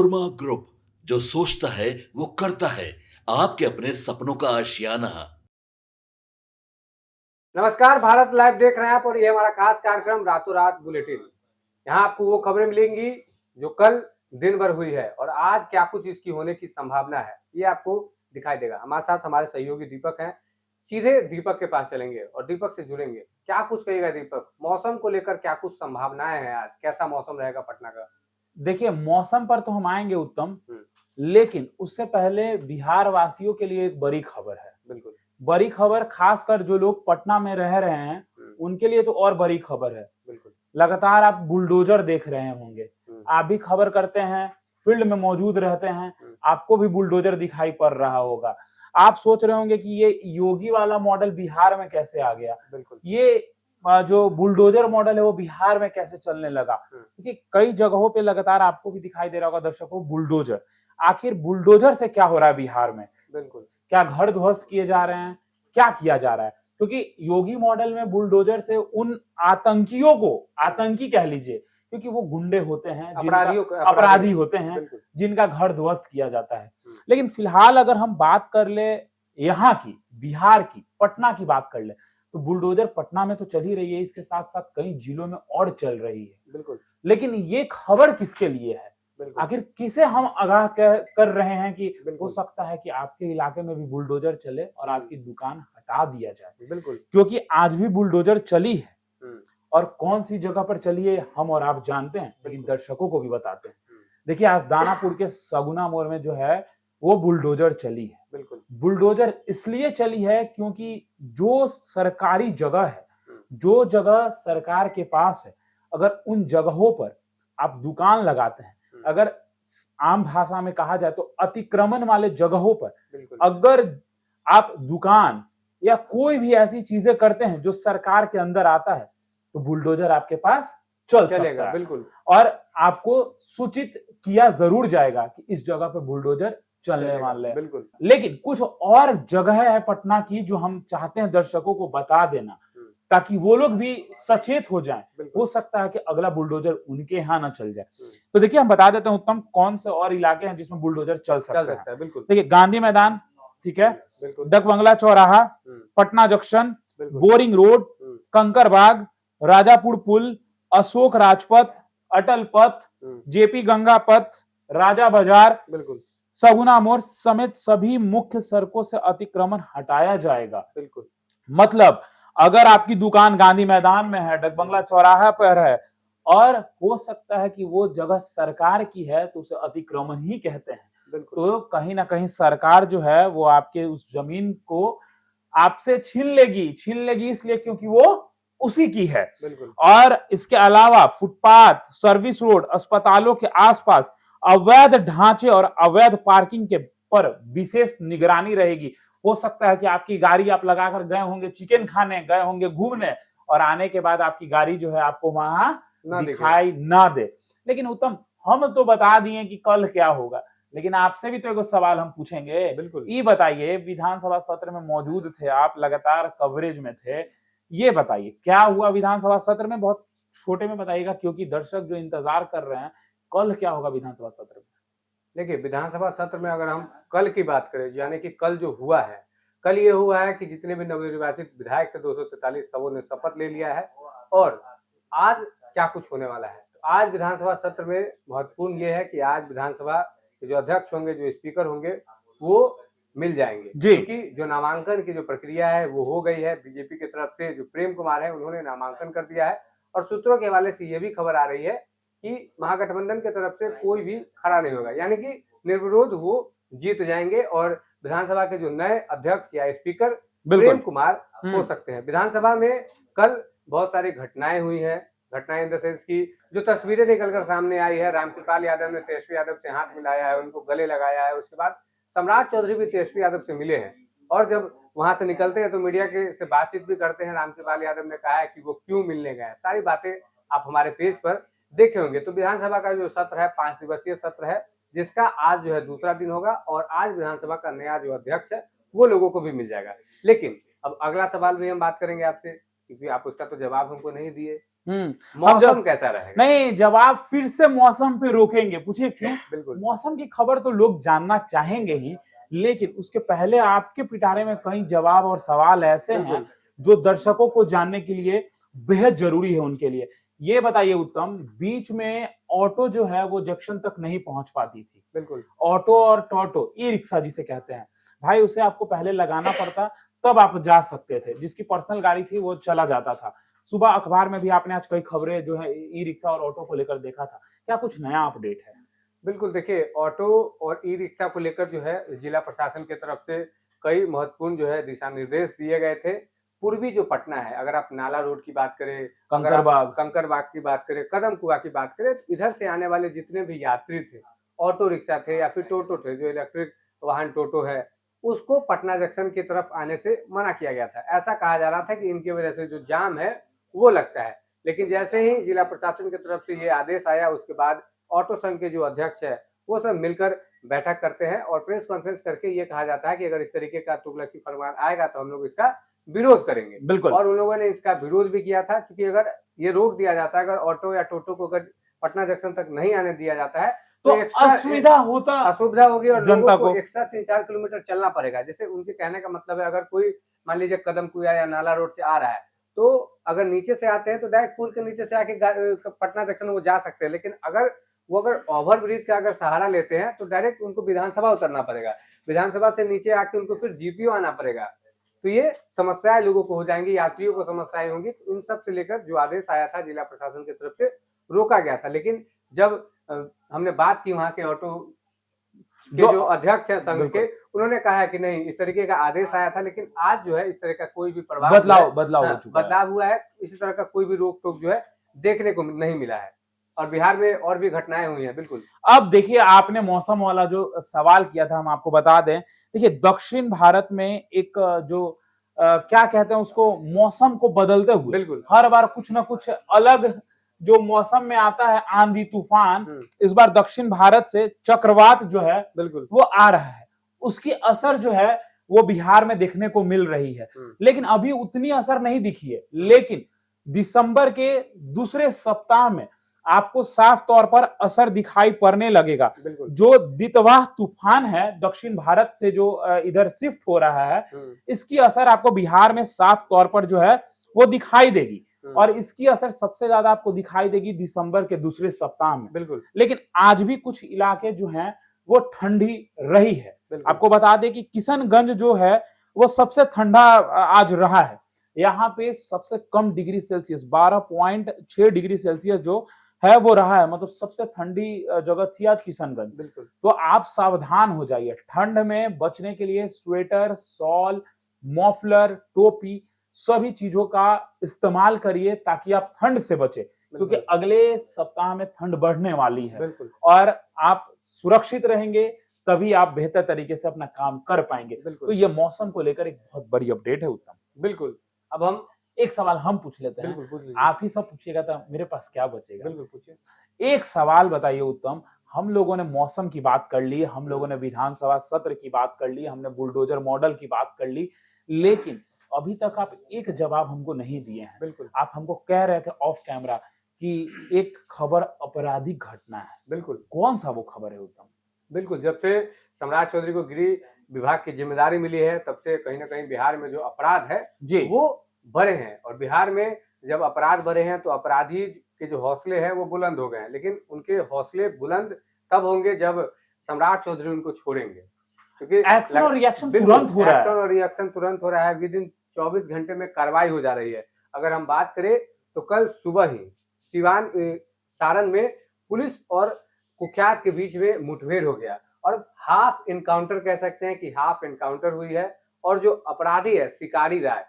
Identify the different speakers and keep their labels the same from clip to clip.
Speaker 1: Korma group, जो सोचता है वो करता है। आपके अपने सपनों का आशियाना।
Speaker 2: नमस्कार, भारत लाइव देख रहे हैं आप और ये हमारा खास कार्यक्रम रातों रात बुलेटिन। यहाँ आपको वो खबरें मिलेंगी जो कल दिन भर हुई है और आज क्या कुछ इसकी होने की संभावना है, ये आपको दिखाई देगा। हमारे साथ हमारे सहयोगी दीपक हैं। सीधे दीपक के पास चलेंगे और दीपक से जुड़ेंगे। क्या कुछ कहेगा दीपक, मौसम को लेकर क्या कुछ संभावनाएं हैं? आज कैसा मौसम रहेगा पटना का?
Speaker 3: देखिए, मौसम पर तो हम आएंगे उत्तम, लेकिन उससे पहले बिहार वासियों के लिए एक बड़ी खबर है।
Speaker 2: बिल्कुल
Speaker 3: बड़ी खबर, खासकर जो लोग पटना में रह रहे हैं उनके लिए तो और बड़ी खबर है।
Speaker 2: बिल्कुल
Speaker 3: लगातार आप बुलडोजर देख रहे होंगे, आप भी खबर करते हैं, फील्ड में मौजूद रहते हैं, आपको भी बुलडोजर दिखाई पड़ रहा होगा। आप सोच रहे होंगे कि ये योगी वाला मॉडल बिहार में कैसे आ गया,
Speaker 2: बिल्कुल
Speaker 3: ये जो बुलडोजर मॉडल है वो बिहार में कैसे चलने लगा। क्योंकि कई जगहों पे लगातार आपको भी दिखाई दे रहा होगा दर्शकों, बुलडोजर। आखिर बुलडोजर से क्या हो रहा है बिहार में?
Speaker 2: बिल्कुल
Speaker 3: क्या घर ध्वस्त किए जा रहे हैं, क्या किया जा रहा है? क्योंकि योगी मॉडल में बुलडोजर से उन आतंकियों को, आतंकी कह लीजिए, क्योंकि वो गुंडे होते हैं, अपराधी होते हैं, जिनका घर ध्वस्त किया जाता है। लेकिन फिलहाल अगर हम बात कर ले यहाँ की, बिहार की, पटना की बात कर ले, तो बुलडोजर पटना में तो चल ही रही है, इसके साथ साथ कई जिलों में और चल रही है।
Speaker 2: बिल्कुल
Speaker 3: लेकिन ये खबर किसके लिए है? आखिर किसे हम आगाह कर रहे हैं कि हो सकता है कि आपके इलाके में भी बुलडोजर चले और आपकी दुकान हटा दिया जाए?
Speaker 2: बिल्कुल,
Speaker 3: क्योंकि आज भी बुलडोजर चली है और कौन सी जगह पर चली है हम और आप जानते हैं, लेकिन दर्शकों को भी बताते हैं। देखिए, आज दानापुर के सगुना मोड़ में जो है वो बुलडोजर चली है।
Speaker 2: बिल्कुल
Speaker 3: बुलडोजर इसलिए चली है क्योंकि जो सरकारी जगह है, जो जगह सरकार के पास है, अगर उन जगहों पर आप दुकान लगाते हैं, अगर आम भाषा में कहा जाए तो अतिक्रमण वाले जगहों पर अगर आप दुकान या कोई भी ऐसी चीजें करते हैं जो सरकार के अंदर आता है, तो बुलडोजर आपके पास चलेगा।
Speaker 2: बिल्कुल,
Speaker 3: और आपको सूचित किया जरूर जाएगा कि इस जगह पे बुलडोजर चलने वाले हैं।
Speaker 2: बिल्कुल।
Speaker 3: लेकिन कुछ और जगह है पटना की जो हम चाहते हैं दर्शकों को बता देना, ताकि वो लोग भी सचेत हो जाएं। हो सकता है कि अगला बुलडोजर उनके यहाँ ना चल जाए। तो देखिए, हम बता देते हैं उत्तम, कौन से और इलाके हैं जिसमें बुलडोजर चल सकता है।
Speaker 2: बिल्कुल।
Speaker 3: देखिए, गांधी मैदान, ठीक है, डक बंगला चौराहा, Patna junction, Boring road, Kankarbagh, Rajapur Pul, Ashok Rajpath, Atal Path, JP Ganga पथ, राजा बाजार, सगुना मोड़ समेत सभी मुख्य सड़कों से अतिक्रमण हटाया जाएगा।
Speaker 2: बिल्कुल।
Speaker 3: मतलब अगर आपकी दुकान गांधी मैदान में है, डक बंगला चौराहा पर है और हो सकता है कि वो जगह सरकार की है, तो उसे अतिक्रमण ही कहते हैं। तो कहीं ना कहीं सरकार जो है वो आपके उस जमीन को आपसे छीन लेगी इसलिए क्योंकि वो उसी की है। और इसके अलावा फुटपाथ, सर्विस रोड, अस्पतालों के आसपास अवैध ढांचे और अवैध पार्किंग के पर विशेष निगरानी रहेगी। हो सकता है कि आपकी गाड़ी आप लगाकर गए होंगे चिकन खाने, गए होंगे घूमने, और आने के बाद आपकी गाड़ी जो है आपको वहां दिखाई ना दे। लेकिन उत्तम, हम तो बता दिए कि कल क्या होगा, लेकिन आपसे भी तो एक सवाल हम पूछेंगे।
Speaker 2: बिल्कुल।
Speaker 3: ये बताइए, विधानसभा सत्र में मौजूद थे आप, लगातार कवरेज में थे, ये बताइए क्या हुआ विधानसभा सत्र में? बहुत छोटे में बताइएगा, क्योंकि दर्शक जो इंतजार कर रहे हैं कल क्या होगा विधानसभा सत्र में।
Speaker 2: देखिए, विधानसभा सत्र में अगर हम कल की बात करें, यानी कि कल जो हुआ है, कल ये हुआ है कि जितने भी नवनिर्वाचित विधायक थे 243 सबों ने शपथ ले लिया है। और आज क्या कुछ होने वाला है, आज विधानसभा सत्र में महत्वपूर्ण ये है कि आज विधानसभा के जो अध्यक्ष होंगे, जो स्पीकर होंगे, वो मिल जाएंगे, क्योंकि जो नामांकन की जो प्रक्रिया है वो हो गई है। बीजेपी की तरफ से जो प्रेम कुमार है उन्होंने नामांकन कर दिया है और सूत्रों के हवाले से ये भी खबर आ रही है कि महागठबंधन की तरफ से कोई भी खड़ा नहीं होगा, यानी कि निर्विरोध वो जीत जाएंगे और विधानसभा के जो नए अध्यक्ष या स्पीकर प्रेम कुमार हो सकते हैं। विधानसभा में कल बहुत सारी घटनाएं हुई हैं, घटनाएं इन द सेंस की जो तस्वीरें निकलकर सामने आई है, रामकृपाल यादव ने तेजस्वी यादव से हाथ मिलाया है, उनको गले लगाया है। उसके बाद सम्राट चौधरी भी तेजस्वी यादव से मिले हैं और जब वहां से निकलते हैं तो मीडिया के से बातचीत भी करते हैं। रामकृपाल यादव ने कहा है कि वो क्यों मिलने गए। सारी बातें आप हमारे पेज पर देखे होंगे। तो विधानसभा का जो सत्र है 5 दिवसीय सत्र है, जिसका आज जो है दूसरा दिन होगा और आज विधानसभा का नया जो अध्यक्ष है वो लोगों को भी मिल जाएगा। लेकिन अब अगला सवाल भी हम बात करेंगे आपसे, क्योंकि आप उसका तो जवाब हमको नहीं दिए
Speaker 3: हम जब
Speaker 2: मौसम कैसा रहेगा?
Speaker 3: नहीं, जब आप फिर से मौसम पे रोकेंगे, पूछिए क्यों?
Speaker 2: बिल्कुल
Speaker 3: मौसम की खबर तो लोग जानना चाहेंगे ही, लेकिन उसके पहले आपके पिटारे में कई जवाब और सवाल ऐसे हैं
Speaker 2: बिल्कुल
Speaker 3: जो दर्शकों को जानने के लिए बेहद जरूरी है उनके लिए। ये बताइए उत्तम, बीच में ऑटो जो है वो जंक्शन तक नहीं पहुंच पाती थी।
Speaker 2: बिल्कुल
Speaker 3: ऑटो और टोटो, ई रिक्शा जिसे कहते हैं, भाई उसे आपको पहले लगाना पड़ता, तब आप जा सकते थे। जिसकी पर्सनल गाड़ी थी वो चला जाता था। सुबह अखबार में भी आपने आज कई खबरें जो है ई रिक्शा और ऑटो को लेकर देखा था। क्या कुछ नया अपडेट है?
Speaker 2: बिल्कुल, देखिए ऑटो और ई रिक्शा को लेकर जो है जिला प्रशासन की तरफ से कई महत्वपूर्ण जो है दिशा निर्देश दिए गए थे। पूर्वी जो पटना है, अगर आप नाला रोड की बात करें, अगर आप
Speaker 3: कंकरबाग।
Speaker 2: कंकरबाग की बात करें, कदमकुआ की बात करें, तो इधर से आने वाले जितने भी यात्री थे, ऑटो रिक्शा थे या फिर टोटो थे, जो इलेक्ट्रिक वाहन टोटो है, उसको पटना जंक्शन की तरफ आने से मना किया गया था। ऐसा कहा जा रहा था कि इनकी वजह से जो जाम है वो लगता है। लेकिन जैसे ही जिला प्रशासन की तरफ से ये आदेश आया, उसके बाद ऑटो संघ के जो अध्यक्ष है वो सब मिलकर बैठक करते हैं और प्रेस कॉन्फ्रेंस करके ये कहा जाता है कि अगर इस तरीके का तुगलकी फरमान आएगा तो हम लोग इसका विरोध करेंगे।
Speaker 3: बिल्कुल।
Speaker 2: और उन लोगों ने इसका विरोध भी किया था, क्योंकि अगर ये रोक दिया जाता है, अगर ऑटो या टोटो को अगर पटना जंक्शन तक नहीं आने दिया जाता है
Speaker 3: तो
Speaker 2: एक्स्ट्रा असुविधा होगी और
Speaker 3: जनता
Speaker 2: लोगों को
Speaker 3: को।
Speaker 2: एक्स्ट्रा 3-4 किलोमीटर चलना पड़ेगा। जैसे उनके कहने का मतलब है, अगर कोई मान लीजिए कदमकुआ या नाला रोड से आ रहा है, तो अगर नीचे से आते हैं तो डायरेक्ट पुल के नीचे से आके पटना जंक्शन वो जा सकते हैं। लेकिन अगर ओवर ब्रिज का अगर सहारा लेते हैं तो डायरेक्ट उनको विधानसभा उतरना पड़ेगा। विधानसभा से नीचे आके उनको फिर जीपीओ आना पड़ेगा। तो ये समस्याएं लोगों को हो जाएंगी, यात्रियों को समस्याएं होंगी। तो इन सब से लेकर जो आदेश आया था जिला प्रशासन की तरफ से रोका गया था। लेकिन जब हमने बात की वहां के ऑटो जो अध्यक्ष है संघ के, उन्होंने कहा है कि नहीं, इस तरीके का आदेश आया था, लेकिन आज जो है इस तरह का कोई भी
Speaker 3: बदलाव हो चुका है।
Speaker 2: बदलाव हुआ है। इसी तरह का कोई भी रोक टोक जो है देखने को नहीं मिला है। और बिहार में और भी घटनाएं हुई हैं। बिल्कुल।
Speaker 3: अब देखिए, आपने मौसम वाला जो सवाल किया था, हम आपको बता दें। देखिए, दक्षिण भारत में एक जो क्या कहते हैं उसको, मौसम को बदलते हुए
Speaker 2: बिल्कुल
Speaker 3: हर बार कुछ ना कुछ अलग जो मौसम में आता है, आंधी तूफान, इस बार दक्षिण भारत से चक्रवात जो है
Speaker 2: बिल्कुल
Speaker 3: वो आ रहा है। उसकी असर जो है वो बिहार में देखने को मिल रही है, लेकिन अभी उतनी असर नहीं दिखी है। लेकिन दिसंबर के दूसरे सप्ताह में आपको साफ तौर पर असर दिखाई पड़ने लगेगा। जो दितवाह तूफान है दक्षिण भारत से जो इधर शिफ्ट हो रहा है, इसकी असर आपको बिहार में साफ तौर पर जो है वो दिखाई देगी। और इसकी असर सबसे ज्यादा आपको दिखाई देगी दिसंबर के दूसरे सप्ताह में।
Speaker 2: बिल्कुल।
Speaker 3: लेकिन आज भी कुछ इलाके जो हैं वो ठंडी रही है। आपको बता दें कि किशनगंज जो है वो सबसे ठंडा आज रहा है। यहाँ पे सबसे कम डिग्री सेल्सियस 12.6 डिग्री सेल्सियस जो है वो रहा है। मतलब सबसे ठंडी जगह थी आज किशनगंज।
Speaker 2: बिल्कुल।
Speaker 3: तो आप सावधान हो जाइए। ठंड में बचने के लिए स्वेटर, शॉल, मफलर, टोपी, सभी चीजों का इस्तेमाल करिए ताकि आप ठंड से बचे, क्योंकि अगले सप्ताह में ठंड बढ़ने वाली है। और आप सुरक्षित रहेंगे तभी आप बेहतर तरीके से अपना काम कर पाएंगे। तो ये मौसम को लेकर एक बहुत बड़ी अपडेट है उत्तम।
Speaker 2: बिल्कुल। अब हम
Speaker 3: एक सवाल हम पूछ लेते हैं।
Speaker 2: बिल्कुल,
Speaker 3: आप ही सब पूछिएगा तो मेरे पास क्या बचेगा।
Speaker 2: बिल्कुल पूछिए।
Speaker 3: एक सवाल बताइए उत्तम, हम लोगों ने मौसम की बात कर ली, हम लोगों ने विधानसभा सत्र की बात कर ली, हमने बुलडोजर मॉडल की बात कर ली, लेकिन अभी तक आप एक जवाब हमको नहीं दिए हैं।
Speaker 2: बिल्कुल।
Speaker 3: आप हमको कह रहे थे ऑफ कैमरा कि एक खबर आपराधिक घटना है।
Speaker 2: बिल्कुल।
Speaker 3: कौन सा वो खबर है उत्तम?
Speaker 2: बिल्कुल, जब से सम्राट चौधरी को गृह विभाग की जिम्मेदारी मिली है, तब से कहीं ना कहीं बिहार में जो अपराध है वो बढ़े हैं। और बिहार में जब अपराध बढ़े हैं तो अपराधी के जो हौसले हैं वो बुलंद हो गए हैं। लेकिन उनके हौसले बुलंद तब होंगे जब सम्राट चौधरी उनको छोड़ेंगे, क्योंकि
Speaker 3: एक्शन और रिएक्शन तुरंत हो रहा है।
Speaker 2: एक्शन और रिएक्शन तुरंत हो रहा है। विदिन 24 घंटे में कार्रवाई हो जा रही है। अगर हम बात करें तो कल सुबह ही सारण में पुलिस और कुख्यात के बीच में मुठभेड़ हो गया और हाफ एनकाउंटर कह सकते हैं कि हाफ एनकाउंटर हुई है। और जो अपराधी है शिकारी राय,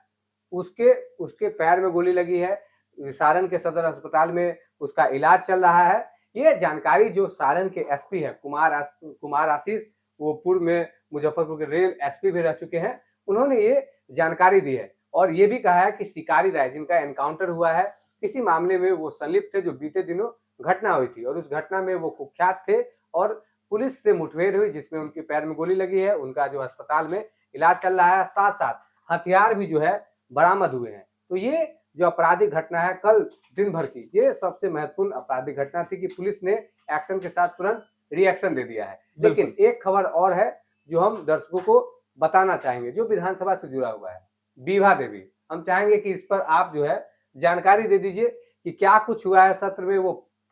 Speaker 2: उसके पैर में गोली लगी है। सारण के सदर अस्पताल में उसका इलाज चल रहा है। ये जानकारी जो सारण के एसपी है कुमार आशीष, वो पूर्व में मुजफ्फरपुर के रेल एसपी भी रह चुके हैं, उन्होंने ये जानकारी दी है। और ये भी कहा है कि शिकारी राय जिनका एनकाउंटर हुआ है, इसी मामले में वो संलिप्त थे जो बीते दिनों घटना हुई थी। और उस घटना में वो कुख्यात थे और पुलिस से मुठभेड़ हुई जिसमें उनके पैर में गोली लगी है। उनका जो अस्पताल में इलाज चल रहा है, साथ साथ हथियार भी जो है बरामद हुए हैं। तो ये जो आपराधिक घटना है कल दिन भर की, ये सबसे महत्वपूर्ण आपराधिक घटना थी कि पुलिस ने एक्शन के साथ तुरंत रिएक्शन दे दिया है। लेकिन एक खबर और है जो हम दर्शकों को बताना चाहेंगे, जो विधानसभा से जुड़ा हुआ है। विभा देवी, हम चाहेंगे कि इस पर आप जो है जानकारी दे दीजिए कि क्या कुछ हुआ है सत्र में, वो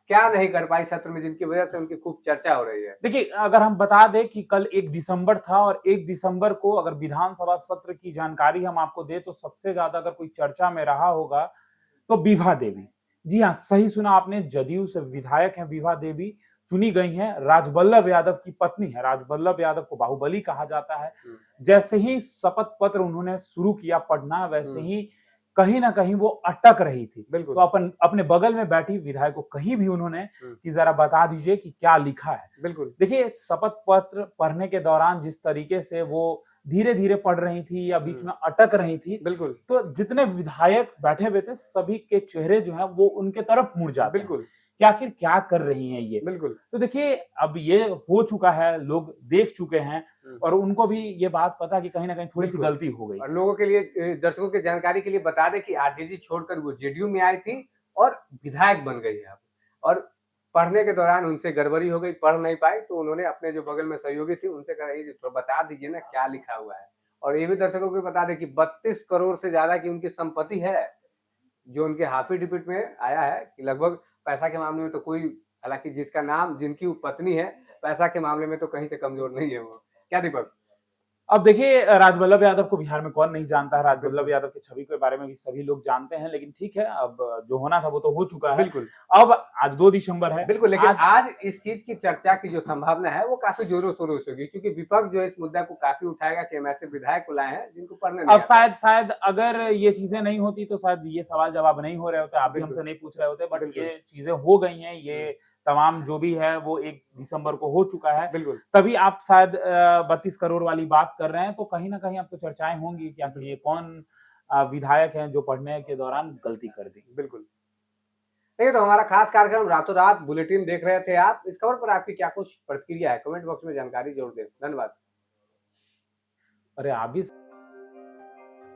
Speaker 2: क्या नहीं कर पाई सत्र में, जिनकी वजह से उनकी खूब चर्चा हो रही है।
Speaker 3: देखिए, अगर हम बता दें कि कल 1 दिसंबर था और 1 दिसंबर को अगर विधानसभा सत्र की जानकारी हम आपको दें तो सबसे ज्यादा अगर कोई चर्चा में रहा होगा तो विभा देवी। जी हाँ, सही सुना आपने, जदयू से विधायक हैं विभा देवी, चुनी गई हैं, राजबल्लभ यादव की पत्नी है। राजबल्लभ यादव को बाहुबली कहा जाता है। जैसे ही शपथ पत्र उन्होंने शुरू किया पढ़ना, वैसे ही कहीं ना कहीं वो अटक रही थी।
Speaker 2: बिल्कुल।
Speaker 3: तो अपने बगल में बैठी विधायक को कहीं भी उन्होंने कि जरा बता दीजिए कि क्या लिखा है।
Speaker 2: बिल्कुल।
Speaker 3: देखिए, शपथ पत्र पढ़ने के दौरान जिस तरीके से वो धीरे धीरे पढ़ रही थी या बीच में अटक रही थी,
Speaker 2: बिल्कुल,
Speaker 3: तो जितने विधायक बैठे हुए थे सभी के चेहरे जो है वो उनके तरफ मुड़ जाते हैं
Speaker 2: बिल्कुल,
Speaker 3: कि आखिर क्या कर रही हैं ये।
Speaker 2: बिल्कुल।
Speaker 3: तो देखिए, अब ये हो चुका है, लोग देख चुके हैं और उनको भी ये बात पता कि कहीं ना कहीं थोड़ी सी
Speaker 2: बिल्कुल।
Speaker 3: गलती हो गई।
Speaker 2: और लोगों के लिए, दर्शकों की जानकारी के लिए बता दें कि आरजेडी छोड़कर वो जेडीयू में आई थी और विधायक बन गई है। और पढ़ने के दौरान उनसे गड़बड़ी हो गई, पढ़ नहीं पाई, तो उन्होंने अपने जो बगल में सहयोगी थी उनसे कहा ये थोड़ा बता दीजिए ना क्या लिखा हुआ है। और ये भी दर्शकों को बता दें कि 32 करोड़ से ज्यादा की उनकी संपत्ति है, जो उनके हाफी डिपिट में आया है कि लगभग पैसा के मामले में तो कोई, हालांकि जिसका नाम, जिनकी वो पत्नी है, पैसा के मामले में तो कहीं से कमजोर नहीं है वो। क्या दीपक?
Speaker 3: अब देखिए, राजबल्लभ यादव को बिहार में कौन नहीं जानता है, राजबल्लभ यादव की छवि के बारे में भी सभी लोग जानते हैं, लेकिन ठीक है, अब जो होना था वो तो हो चुका है।
Speaker 2: बिल्कुल।
Speaker 3: अब आज 2 दिसंबर है।
Speaker 2: बिल्कुल, लेकिन आज इस चीज की चर्चा की जो संभावना है वो काफी जोरों शोरों से होगी, क्योंकि विपक्ष जो है इस मुद्दा को काफी उठाएगा कि हम ऐसे विधायक को लाए हैं जिनको पढ़ने नहीं
Speaker 3: अब शायद अगर ये चीजें नहीं होती तो शायद ये सवाल जवाब नहीं हो रहे होते, आप भी
Speaker 2: बिल्कुल।
Speaker 3: हमसे नहीं पूछ रहे होते, बट
Speaker 2: बिल्कुल।
Speaker 3: ये चीजें हो गई हैं, ये तमाम जो भी है वो 1 दिसंबर को हो चुका है।
Speaker 2: बिल्कुल।
Speaker 3: तभी आप शायद 32 करोड़ वाली बात कर रहे हैं, तो कहीं ना कहीं अब तो चर्चाएं होंगी कि आखिर ये कौन विधायक हैं जो पढ़ने के दौरान गलती कर दी।
Speaker 2: बिल्कुल। देखिए, तो हमारा खास कार्यक्रम रातों रात बुलेटिन देख रहे थे आप। इस खबर पर आपकी क्या कुछ प्रतिक्रिया है, कमेंट बॉक्स में जानकारी जरूर दें। धन्यवाद।
Speaker 3: अरे आप भी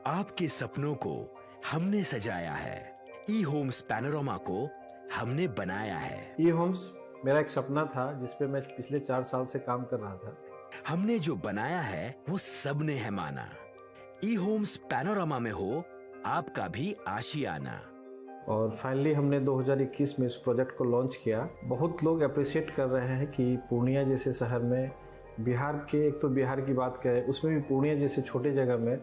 Speaker 4: आपके सपनों को हमने सजाया है, ई होम्स पैनोरमा को हमने बनाया है।
Speaker 5: ई होम्स मेरा एक सपना था जिस पे मैं पिछले 4 साल से काम कर रहा था।
Speaker 4: हमने जो बनाया है वो सबने है माना। ई होम्स पैनोरमा में हो आपका भी आशियाना।
Speaker 5: और फाइनली हमने 2021 में इस प्रोजेक्ट को लॉन्च किया। बहुत लोग अप्रिशिएट कर रहे हैं कि पूर्णिया जैसे शहर में, बिहार के, एक तो बिहार की बात करें उसमें भी पूर्णिया जैसे छोटे जगह में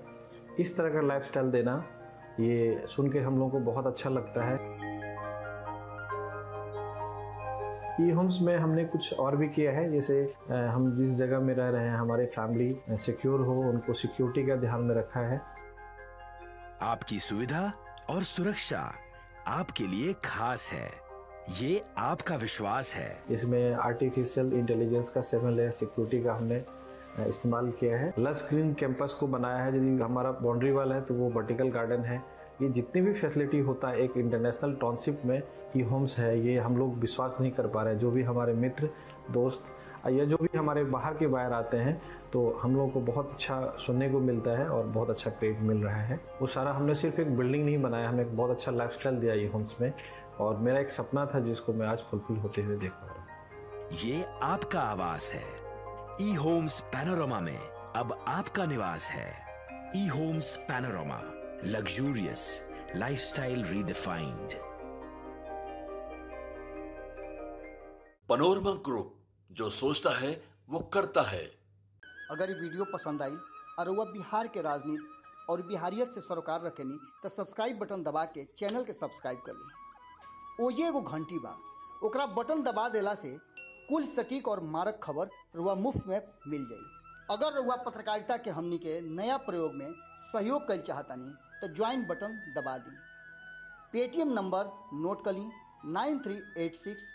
Speaker 5: इस तरह का लाइफस्टाइल देना, ये सुन के हम लोगों को बहुत अच्छा लगता है। ई होम्स में हमने कुछ और भी किया है, जैसे हम जिस जगह में रह रहे हैं हमारे फैमिली सिक्योर हो, उनको सिक्योरिटी का ध्यान में रखा है।
Speaker 4: आपकी सुविधा और सुरक्षा आपके लिए खास है, ये आपका विश्वास है।
Speaker 5: इसमें आर्टिफिशियल इंटेलिजेंस का 7 लेयर सिक्योरिटी का हमने इस्तेमाल किया है। लस ग्रीन कैंपस को बनाया है, यदि हमारा बाउंड्री वाल है तो वो वर्टिकल गार्डन है। ये जितनी भी फैसिलिटी होता है एक इंटरनेशनल टाउनशिप में ई होम्स है, ये हम लोग विश्वास नहीं कर पा रहे हैं। जो भी हमारे मित्र, दोस्त या जो भी हमारे बाहर के बाहर आते हैं तो हम लोगों को बहुत अच्छा सुनने को मिलता है और बहुत अच्छा क्रेडिट मिल रहा है। वो सारा हमने सिर्फ एक बिल्डिंग नहीं बनाया, हमें एक बहुत अच्छा लाइफस्टाइल दिया ई होम्स में, और मेरा एक सपना था जिसको मैं आज फुलफिल होते हुए देख पा रहा हूँ।
Speaker 4: ये आपका आवास है। ई होम्स पैनोरमा में अब आपका निवास है। E Homes Panorama, luxurious lifestyle redefined.
Speaker 1: Panorama group, जो सोचता है वो करता है।
Speaker 6: अगर ये वीडियो पसंद आई और वह बिहार के राजनीति और बिहारियत से सरोकार रखेनी तो सब्सक्राइब बटन दबा के चैनल के सब्सक्राइब कर ली। ओजे एगो घंटी बा, ओकरा बटन दबा देला से कुल सटीक और मारक खबर रुआ मुफ्त में मिल जाई। अगर रुआ पत्रकारिता के हमनी के नया प्रयोग में सहयोग कर चाहतानी तो ज्वाइन बटन दबा दी। पेटीएम नंबर नोट कर ली 9386